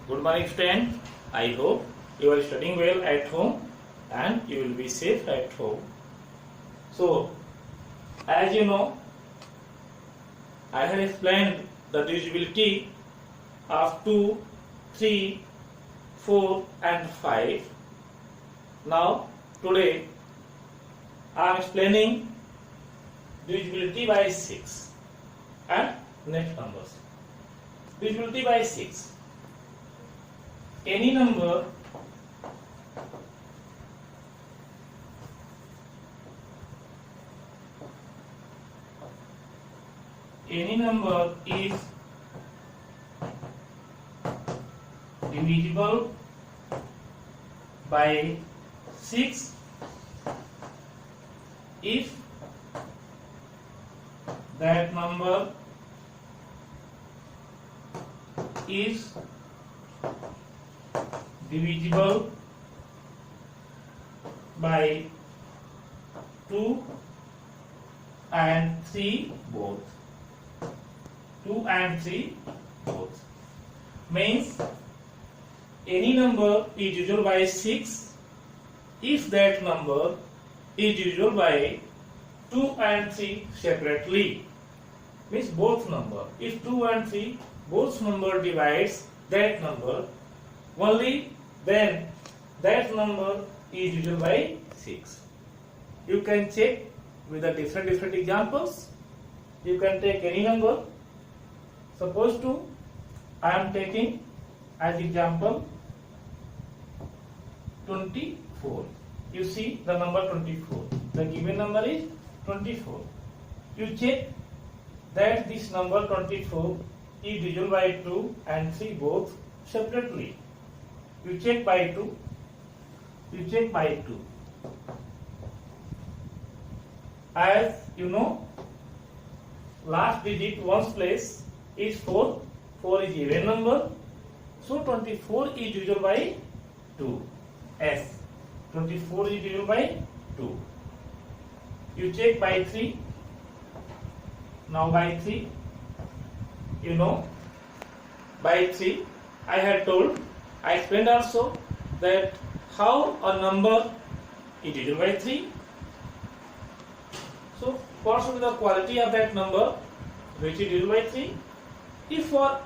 Good morning, friend. I hope you are studying well at home and you will be safe at home. So, as you know, I have explained the divisibility of 2, 3, 4 and 5. Now, today I am explaining divisibility by 6 and next numbers. Divisibility by 6. Any number is divisible by 6 if that number is divisible by 2 and 3 both. 2 and 3 both. Means any number is divisible by 6 if that number is divisible by 2 and 3 separately. Means both number. If 2 and 3 both number divides that number, only then that number is divisible by 6. You can check with the different examples. You can take any number. Suppose I am taking as example 24. You see the number 24. The given number is 24. You check that this number 24 is divisible by 2 and 3 both separately. You check by 2. You check by 2. As you know, last digit ones place is 4. 4 is even number. So 24 is divisible by 2. S. 24 is divisible by 2. You check by 3. Now by 3. You know, by 3 I had told, I explained also that how a number is divisible by 3. So what should be the quality of that number which is divisible by 3? If for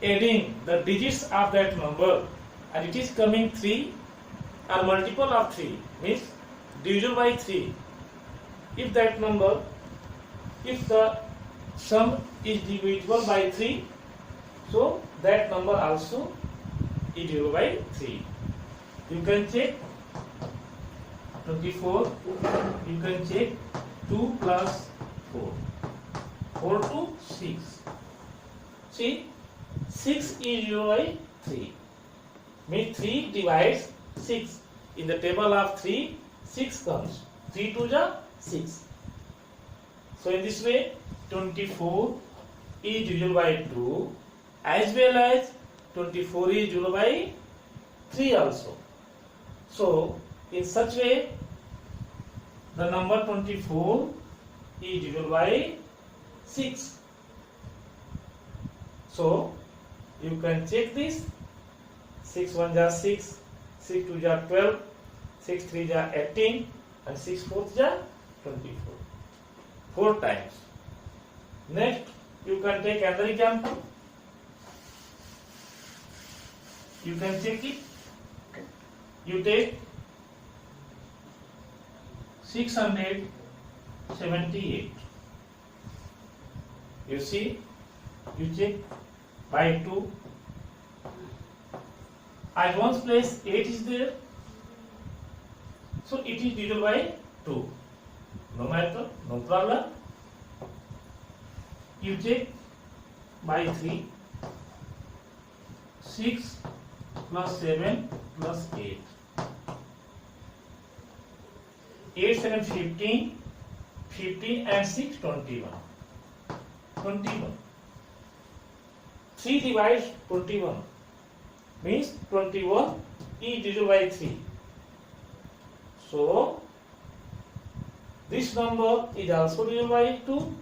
adding the digits of that number and it is coming 3 or multiple of 3 means divisible by 3. If that number, if the sum is divisible by 3, so that number also is divisible by 3. You can check 24, you can check 2 plus 4, 4 to 6. See, 6 is divisible by 3. Means 3 divides 6. In the table of 3, 6 comes. 3 to the 6. So in this way, 24 is divisible by 2 as well as 24 is divisible by 3 also. So in such way, the number 24 is divisible by 6. So you can check this. 6 1 is 6, 6 2 is 12, 6 3 is 18 and 6 4 is 24. 4 times. Next, you can take another example. You can check it. You take 678. You see, you check by 2. At one's place 8 is there. So it is divisible by 2. No matter, no problem. You check by 3. 6 plus 7 plus 8. 8 7 15. 15 and 6 21. 21. 3 divides 21. Means 21 is divisible by 3. So this number is also divisible by 2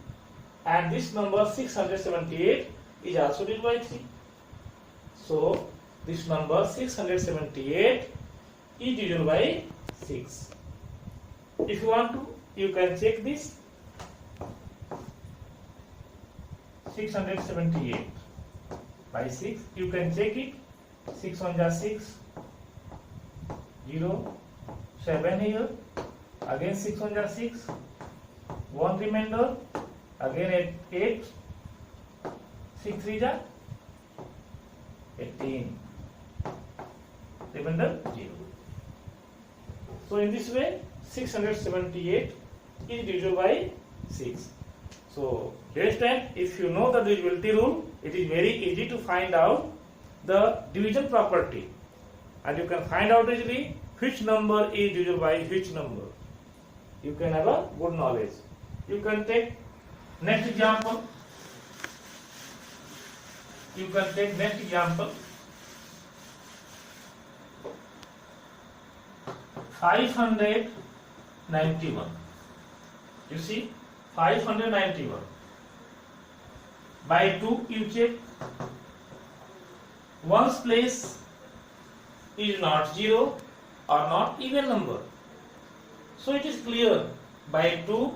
and this number 678 is also divisible by 3. So this number 678 is divisible by 6. If you want to, you can check this. 678 by 6, you can check it. 6 1 are 6, 0, 7 here, again 6 1 are 6, 1 remainder, again 8, 6 3 are 18, remainder 0. So in this way 678 is divisible by 6. So dear student, if you know the divisibility rule, it is very easy to find out the division property, and you can find out easily which number is divisible by which number. You can have a good knowledge. You can take next example. 591. You see, 591 by 2, you check. One's place is not 0 or not even number. So it is clear, by 2,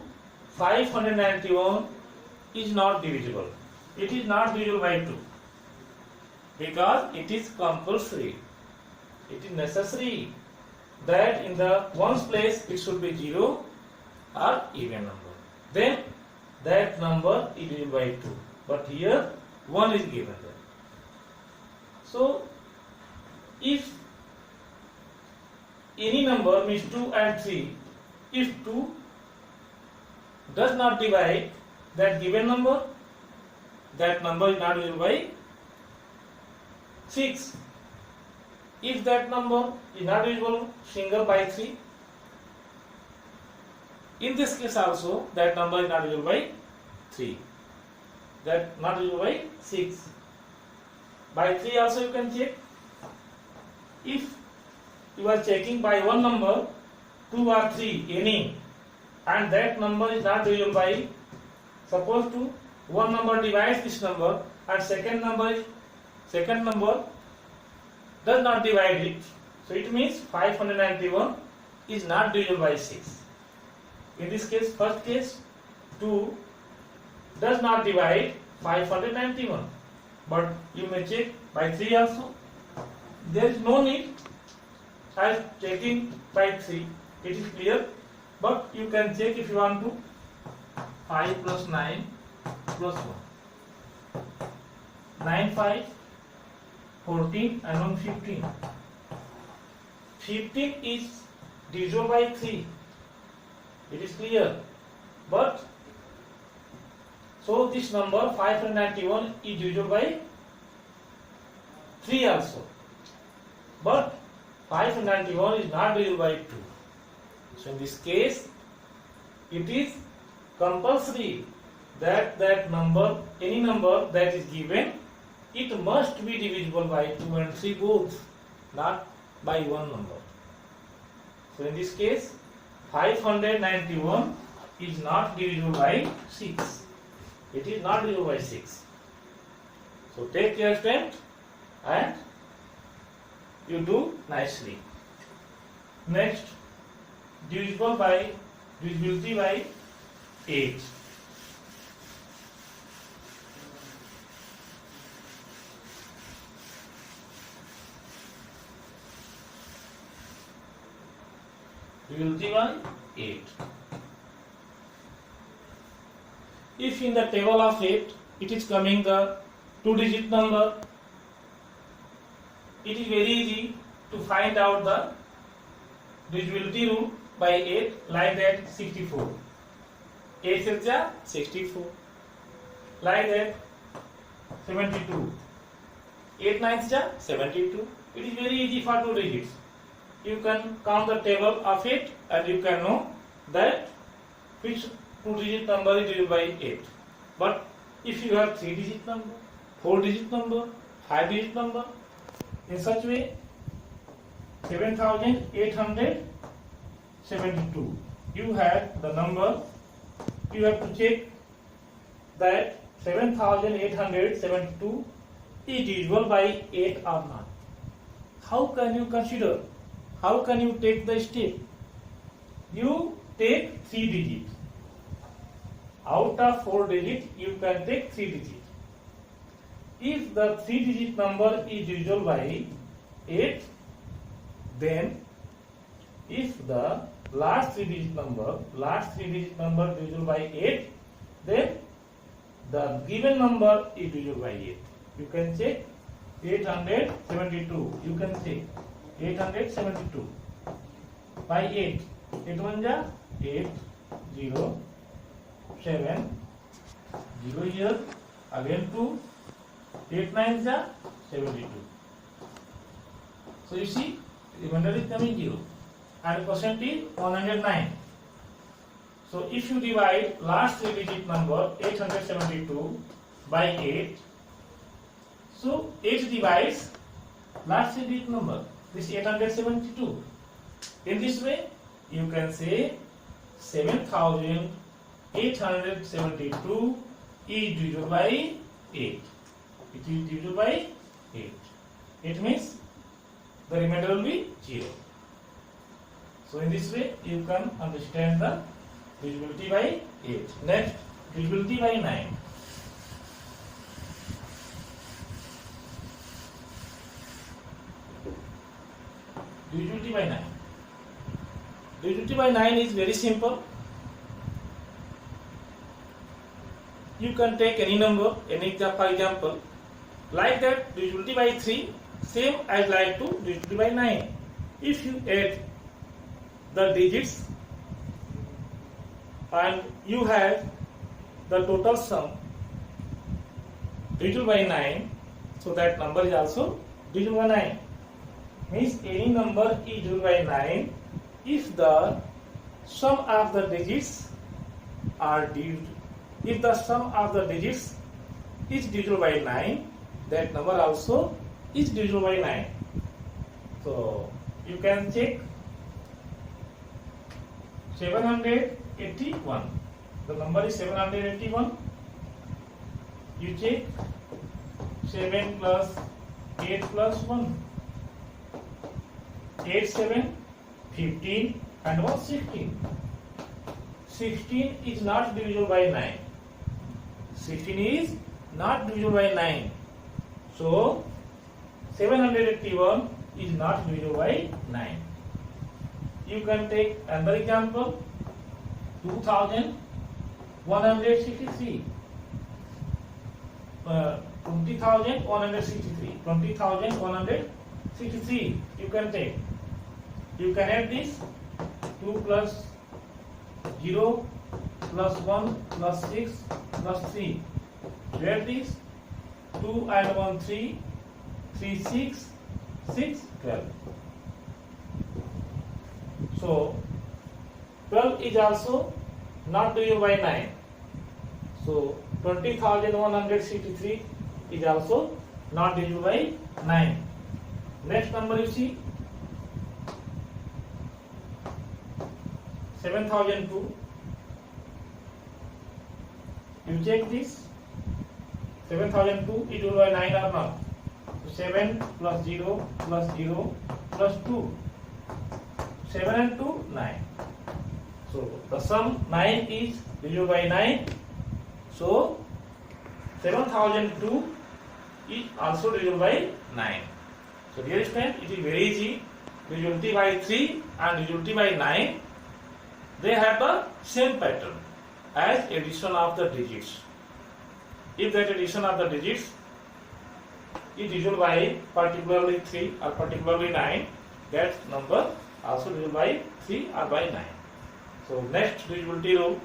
591 is not divisible. It is not divisible by 2 because it is compulsory. It is necessary that in the ones place it should be 0 or even number. Then that number is divisible by 2. But here 1 is given there. So if any number means 2 and 3, if 2 does not divide that given number, that number is not divisible by 6. If that number is not divisible single by 3, in this case also that number is not divisible by 3. That not divisible by 6. By 3 also you can check. If you are checking by one number, 2 or 3, any, and that number is not divisible by, suppose to one number divides this number and second number does not divide it. So it means 591 is not divisible by 6. In this case, first case, 2 does not divide 591. But you may check by 3 also. There is no need as checking by 3. It is clear. But you can check if you want to. 5 plus 9 plus 1. 9 5 14 and 1 15. 15 is divisible by 3. It is clear. But so this number 591 is divisible by 3 also. But 591 is not divisible by 2. So in this case, it is compulsory that number, any number that is given, it must be divisible by 2 and 3 both, not by one number. So in this case, 591 is not divisible by 6. It is not divisible by 6. So take your attempt and you do nicely. Next, divisibility by 8. Divisibility by 8. If in the table of 8 it is coming the 2-digit number, it is very easy to find out the divisibility rule by 8, like that 64. 8 6 are 64. Like that 72. 8 9 are 72. It is very easy for 2 digits. You can count the table of 8 and you can know that which 2-digit number is divisible by 8. But if you have 3-digit number, 4-digit number, 5-digit number, in such way 7872, you have the number, you have to check that 7872 is divisible by 8 or not. how can you consider? How can you take the step? You take 3 digits. Out of 4 digits, you can take 3 digits. If the 3 digit number is divisible by 8, then if the last 3 digit number divisible by 8, then the given number is divisible by 8. You can check 872. You can check 872 by 8. 8 1 ja 8 0 7 0 here again 2. 8 9 ja 72. So you see, remainder is coming 0 and percent is 109. So if you divide last 3 digit number 872 by 8, so 8 divides last 3 digit number, this 872. In this way, you can say 7872 is divisible by 8. It is divisible by 8. It means the remainder will be 0. So in this way, you can understand the divisibility by 8. Next, divisibility by 9. Divisibility by 9. Divisibility by 9 is very simple. You can take any number, for example, like that divisibility by 3, same as like to divisibility by 9. If you add the digits and you have the total sum divisible by 9, so that number is also divisible by 9. Means any number is divisible by 9 if the sum of the digits are divisible. If the sum of the digits is divisible by 9, that number also is divisible by 9. So you can check 781. The number is 781. You check 7 plus 8 plus 1. 8 7 15 and 1 16. 16 is not divisible by 9. 16 is not divisible by 9. So 781 is not divisible by 9. You can take another example. 2163. 20,163. 20,163. You can take. You can add this 2 plus 0 plus 1 plus 6 plus 3. You add this 2 and 1 3, 3 6, 6 12. So 12 is also not divisible by 9. So 20,163 is also not divisible by 9. Next number you see 7,002. You check this 7,002 is divisible by 9 or not. So 7 plus 0 plus 0 plus 2. 7 and 2 9. So the sum 9 is divisible by 9. So 7,002 is also divisible by 9. So dear student, it is very easy. Divisibility by 3 and divisibility by 9, they have the same pattern as addition of the digits. If that addition of the digits is divisible by particularly 3 or particularly 9, that number also divisible by 3 or by 9. So next divisibility rule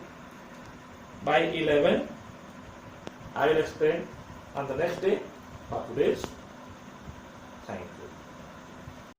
by 11 I will explain on the next day for today's. Thank you.